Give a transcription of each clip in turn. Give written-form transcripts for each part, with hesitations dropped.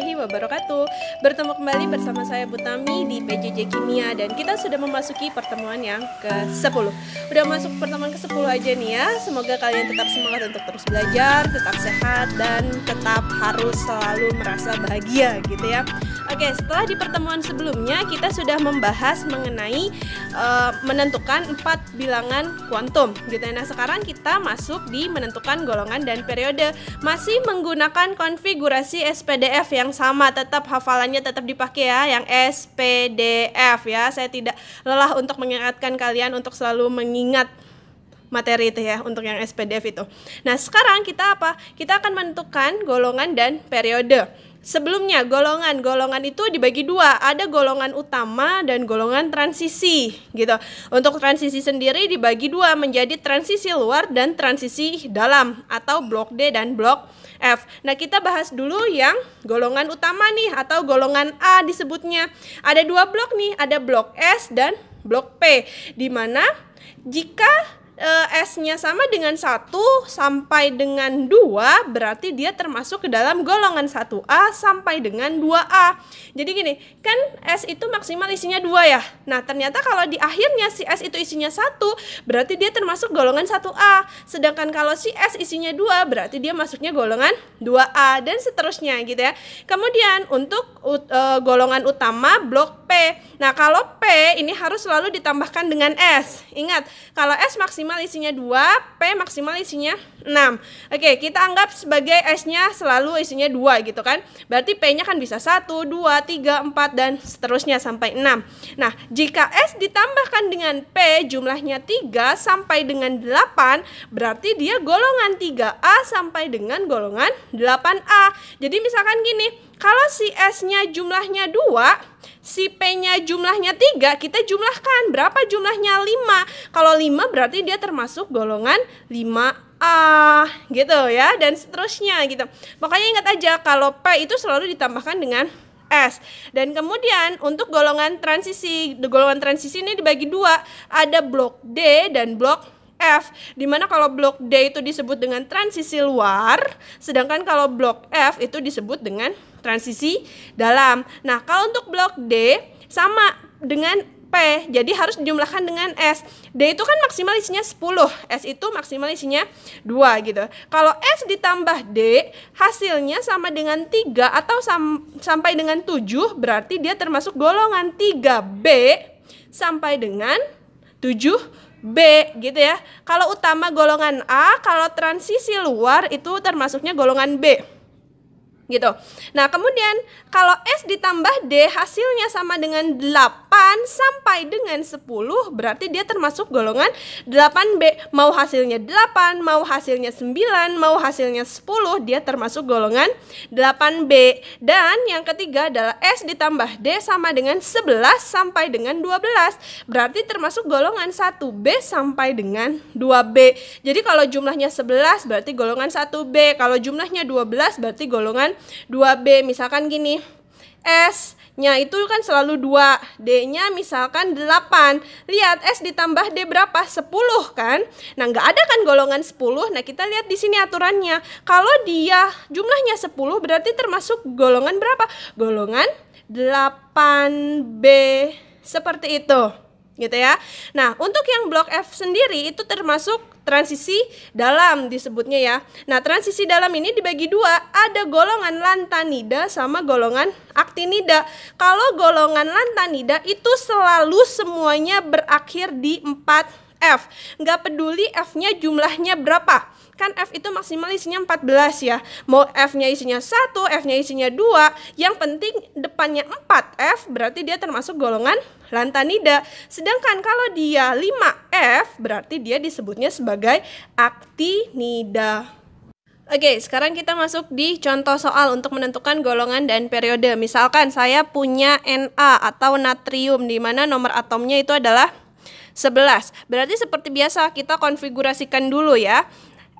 warahmatullahi wabarakatuh. Bertemu kembali bersama saya Bu Tami di PJJ Kimia, dan kita sudah memasuki pertemuan yang ke-10. Udah masuk pertemuan ke-10 aja nih ya. Semoga kalian tetap semangat untuk terus belajar, tetap sehat, dan tetap harus selalu merasa bahagia gitu ya. Oke, setelah di pertemuan sebelumnya kita sudah membahas mengenai menentukan 4 bilangan kuantum gitu ya. Nah, sekarang kita masuk di menentukan golongan dan periode. Masih menggunakan konfigurasi SPDF yang sama, tetap hafalannya tetap dipakai ya, yang SPDF ya. Saya tidak lelah untuk mengingatkan kalian untuk selalu mengingat materi itu ya, untuk yang SPDF itu. Nah, sekarang kita apa? Kita akan menentukan golongan dan periode. Sebelumnya golongan itu dibagi dua, ada golongan utama dan golongan transisi gitu. Untuk transisi sendiri dibagi dua menjadi transisi luar dan transisi dalam, atau blok D dan blok F. Nah, kita bahas dulu yang golongan utama nih, atau golongan A disebutnya. Ada dua blok nih, ada blok S dan blok P, di mana jika S-nya sama dengan 1 sampai dengan 2, berarti dia termasuk ke dalam golongan 1A sampai dengan 2A. Jadi gini, kan S itu maksimal isinya 2 ya. Nah, ternyata kalau di akhirnya si S itu isinya 1, berarti dia termasuk golongan 1A. Sedangkan kalau si S isinya 2, berarti dia masuknya golongan 2A, dan seterusnya gitu ya. Kemudian untuk golongan utama blok P. Nah, kalau P ini harus selalu ditambahkan dengan S. Ingat, kalau S maksimal isinya 2, P maksimal isinya 6. Oke, kita anggap sebagai S-nya selalu isinya 2 gitu kan. Berarti P-nya kan bisa 1, 2, 3, 4, dan seterusnya sampai 6. Nah, jika S ditambahkan dengan P jumlahnya 3 sampai dengan 8, berarti dia golongan 3A sampai dengan golongan 8A. Jadi misalkan gini, kalau si S-nya jumlahnya 2, si P-nya jumlahnya 3, kita jumlahkan. Berapa jumlahnya? 5. Kalau 5 berarti dia termasuk golongan 5A gitu ya, dan seterusnya gitu. Makanya ingat aja kalau P itu selalu ditambahkan dengan S. Dan kemudian untuk golongan transisi ini dibagi dua, ada blok D dan blok F, dimana kalau blok D itu disebut dengan transisi luar, sedangkan kalau blok F itu disebut dengan transisi dalam. Nah, kalau untuk blok D sama dengan P, jadi harus dijumlahkan dengan S. D itu kan maksimal isinya 10, S itu maksimal isinya 2 gitu. Kalau S ditambah D hasilnya sama dengan 3 atau sampai dengan 7, berarti dia termasuk golongan 3B sampai dengan 7B gitu ya. Kalau utama golongan A, kalau transisi luar itu termasuknya golongan B gitu. Nah, kemudian kalau S ditambah D hasilnya sama dengan 8 sampai dengan 10, berarti dia termasuk golongan 8B. Mau hasilnya 8, mau hasilnya 9, mau hasilnya 10, dia termasuk golongan 8B. Dan yang ketiga adalah S ditambah D sama dengan 11 sampai dengan 12, berarti termasuk golongan 1B sampai dengan 2B. Jadi kalau jumlahnya 11 berarti golongan 1B, kalau jumlahnya 12 berarti golongan 2B. Misalkan gini, S-nya itu kan selalu 2, D-nya misalkan 8. Lihat, S ditambah D berapa? 10 kan? Nah, nggak ada kan golongan 10. Nah, kita lihat di sini aturannya. Kalau dia jumlahnya 10 berarti termasuk golongan berapa? Golongan 8B. Seperti itu gitu ya. Nah, untuk yang blok F sendiri itu termasuk transisi dalam disebutnya ya. Nah, transisi dalam ini dibagi dua, ada golongan lantanida sama golongan aktinida. Kalau golongan lantanida itu selalu semuanya berakhir di 4F. Nggak peduli F-nya jumlahnya berapa. Kan F itu maksimal isinya 14 ya. Mau F-nya isinya 1, F-nya isinya 2, yang penting depannya 4F, berarti dia termasuk golongan lantanida. Sedangkan kalau dia 5F, berarti dia disebutnya sebagai aktinida. Oke, sekarang kita masuk di contoh soal untuk menentukan golongan dan periode. Misalkan saya punya Na atau natrium, di mana nomor atomnya itu adalah 11. Berarti seperti biasa kita konfigurasikan dulu ya.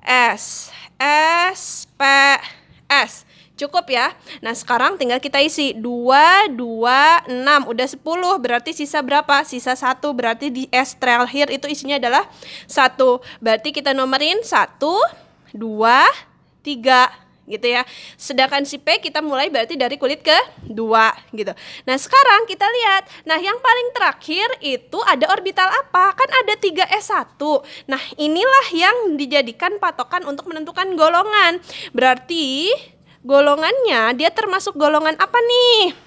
S, P, S. Cukup ya. Nah, sekarang tinggal kita isi 2, 2, 6. Udah 10, berarti sisa berapa? Sisa 1, berarti di S terakhir itu isinya adalah 1. Berarti kita nomorin 1, 2, 3 gitu ya. Sedangkan si P kita mulai berarti dari kulit kedua gitu. Nah sekarang kita lihat, nah yang paling terakhir itu ada orbital apa? Kan ada 3s1. Nah inilah yang dijadikan patokan untuk menentukan golongan. Berarti golongannya dia termasuk golongan apa nih?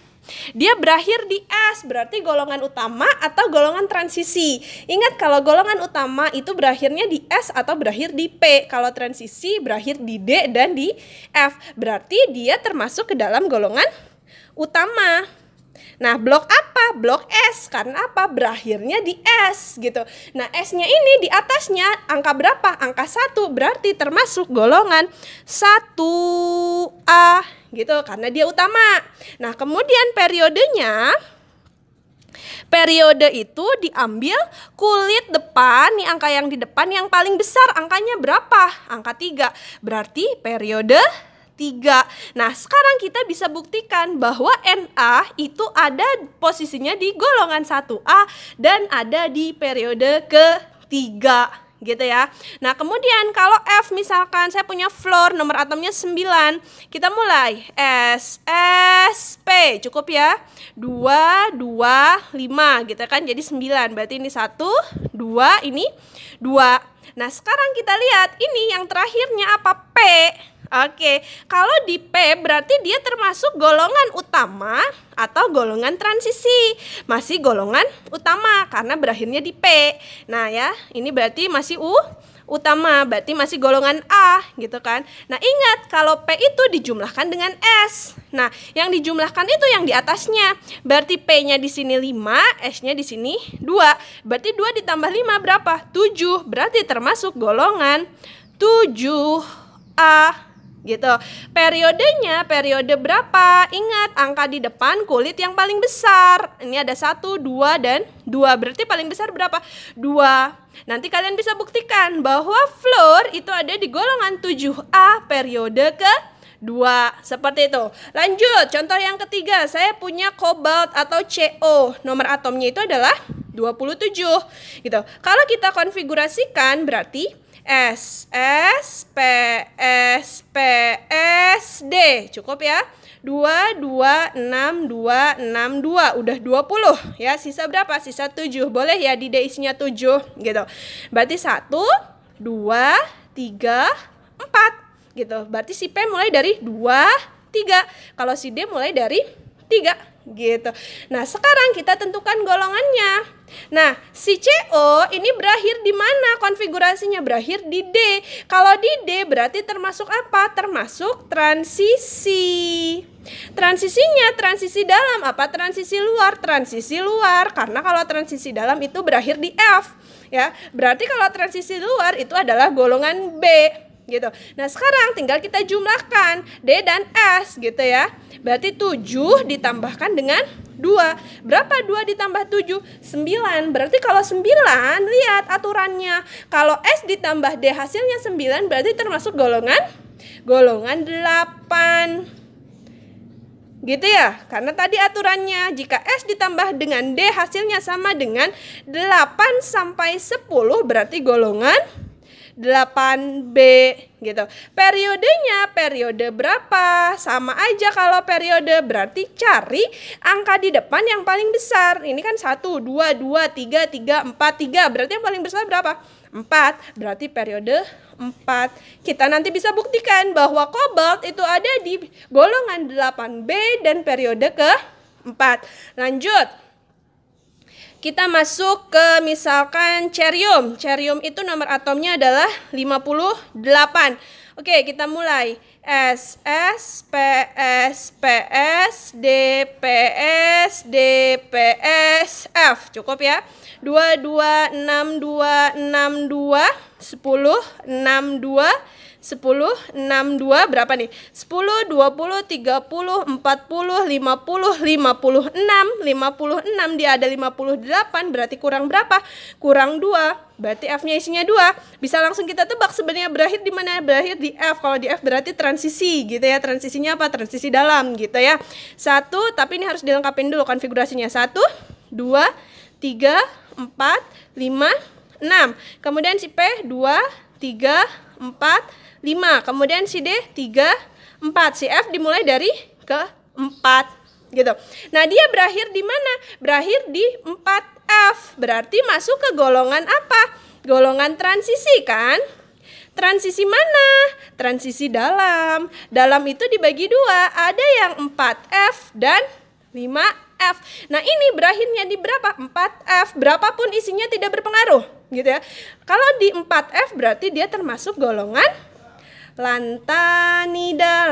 Dia berakhir di S, berarti golongan utama atau golongan transisi. Ingat kalau golongan utama itu berakhirnya di S atau berakhir di P. Kalau transisi berakhir di D dan di F. Berarti dia termasuk ke dalam golongan utama. Nah, blok apa? Blok S. Karena apa? Berakhirnya di S gitu. Nah, S-nya ini di atasnya angka berapa? Angka 1. Berarti termasuk golongan 1A gitu karena dia utama. Nah, kemudian periodenya, periode itu diambil kulit depan, nih angka yang di depan yang paling besar angkanya berapa? Angka 3. Berarti periode 3. Nah, sekarang kita bisa buktikan bahwa Na itu ada posisinya di golongan 1A dan ada di periode ketiga. Gitu ya. Nah kemudian kalau F misalkan saya punya fluor nomor atomnya 9, kita mulai S, P, cukup ya, 2, 2, 5 gitu kan, jadi 9, berarti ini 1, 2, ini 2. Nah sekarang kita lihat ini yang terakhirnya apa? P. Oke, kalau di P berarti dia termasuk golongan utama atau golongan transisi. Masih golongan utama karena berakhirnya di P. Nah ya, ini berarti masih utama, berarti masih golongan A gitu kan. Nah ingat kalau P itu dijumlahkan dengan S. Nah yang dijumlahkan itu yang di atasnya. Berarti P-nya di sini 5, S-nya di sini 2. Berarti 2 ditambah 5 berapa? 7. Berarti termasuk golongan 7A. Gitu. Periodenya, periode berapa? Ingat, angka di depan kulit yang paling besar. Ini ada 1, 2, dan 2. Berarti paling besar berapa? 2. Nanti kalian bisa buktikan bahwa fluor itu ada di golongan 7A periode ke-2. Seperti itu. Lanjut, contoh yang ketiga. Saya punya kobalt atau CO. Nomor atomnya itu adalah 27. Gitu. Kalau kita konfigurasikan berarti S, P, S, P, S, D. Cukup ya. 2, 2, 6, 2, 6, 2. Udah 20 ya. Sisa berapa? Sisa 7. Boleh ya di D isinya 7 gitu. Berarti 1, 2, 3, 4 gitu. Berarti si P mulai dari 2, 3. Kalau si D mulai dari 3 gitu. Nah, sekarang kita tentukan golongannya. Nah, si CO ini berakhir di mana? Konfigurasinya berakhir di D. Kalau di D berarti termasuk apa? Termasuk transisi. Transisinya transisi dalam apa? Transisi luar. Transisi luar. Karena kalau transisi dalam itu berakhir di F, ya. Berarti kalau transisi luar itu adalah golongan B. Gitu. Nah sekarang tinggal kita jumlahkan D dan S gitu ya. Berarti 7 ditambahkan dengan 2. Berapa 2 ditambah 7? 9. Berarti kalau 9 lihat aturannya. Kalau S ditambah D hasilnya 9 berarti termasuk golongan 8. Gitu ya. Karena tadi aturannya jika S ditambah dengan D hasilnya sama dengan 8 sampai 10 berarti golongan 8B gitu. Periodenya periode berapa? Sama aja kalau periode berarti cari angka di depan yang paling besar. Ini kan 1, 2, 2, 3, 3, 4, 3. Berarti yang paling besar berapa? 4. Berarti periode 4. Kita nanti bisa buktikan bahwa kobalt itu ada di golongan 8B dan periode ke-4. Lanjut. Kita masuk ke misalkan cerium. Cerium itu nomor atomnya adalah 58. Oke, kita mulai. S, P, S, D, P, F. Cukup ya. 2, 2, 6, 2, 6, 2, 10, 6, 2, 10, 6, 2, berapa nih? 10, 20, 30, 40, 50, 56. 56 dia ada 58, berarti kurang berapa? Kurang 2. Berarti F-nya isinya 2. Bisa langsung kita tebak sebenarnya berakhir di mana? Berakhir di F. Kalau di F berarti transisi gitu ya. Transisinya apa? Transisi dalam gitu ya. 1, tapi ini harus dilengkapin dulu konfigurasinya. 1, 2, 3, 4, 5, 6. Kemudian si P 2, 3, 4, 5. Kemudian si D 3, 4. Si F dimulai dari ke-4 gitu. Nah, dia berakhir di mana? Berakhir di 4F. Berarti masuk ke golongan apa? Golongan transisi kan? Transisi mana? Transisi dalam. Dalam itu dibagi 2. Ada yang 4F dan 5F. Nah, ini berakhirnya di berapa? 4F. Berapapun isinya tidak berpengaruh, gitu ya. Kalau di 4F berarti dia termasuk golongan lantanida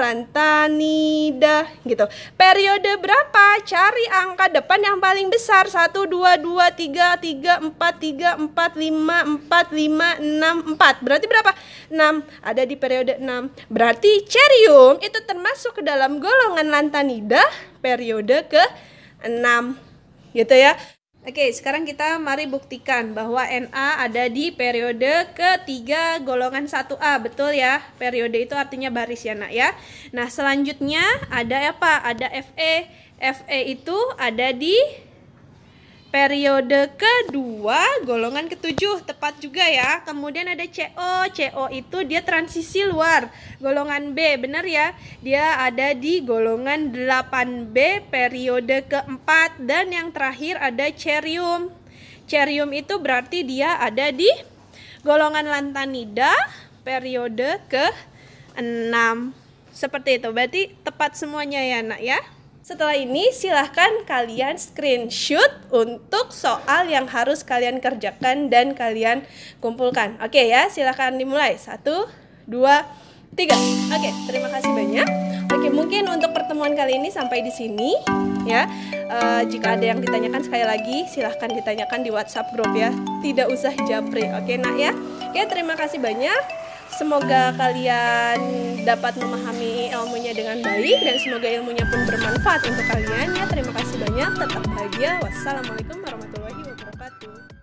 gitu. Periode berapa? Cari angka depan yang paling besar. 1, 2, 2, 3, 3, 4, 3, 4, 5, 4, 5, 6, 4. Berarti berapa? 6. Ada di periode 6. Berarti cerium itu termasuk ke dalam golongan lantanida periode ke-6. Gitu ya. Oke, sekarang kita mari buktikan bahwa Na ada di periode ketiga golongan 1A. Betul ya? Periode itu artinya baris ya, Nak ya. Nah, selanjutnya ada apa? Ada Fe. Fe itu ada di periode kedua golongan ketujuh, tepat juga ya. Kemudian ada CO. CO itu dia transisi luar, golongan B, benar ya. Dia ada di golongan 8B periode keempat. Dan yang terakhir ada cerium. Cerium itu berarti dia ada di golongan lantanida periode ke-6. Seperti itu, berarti tepat semuanya ya, Nak ya. Setelah ini silahkan kalian screenshot untuk soal yang harus kalian kerjakan dan kalian kumpulkan. Oke ya, silahkan dimulai. 1, 2, 3. Oke, terima kasih banyak. Oke, mungkin untuk pertemuan kali ini sampai di sini ya. Jika ada yang ditanyakan sekali lagi silahkan ditanyakan di WhatsApp grup ya. Tidak usah japri. Oke, Nak ya. Oke, terima kasih banyak. Semoga kalian dapat memahami ilmunya dengan baik dan semoga ilmunya pun bermanfaat untuk kalian ya. Terima kasih banyak, tetap bahagia. Wassalamualaikum warahmatullahi wabarakatuh.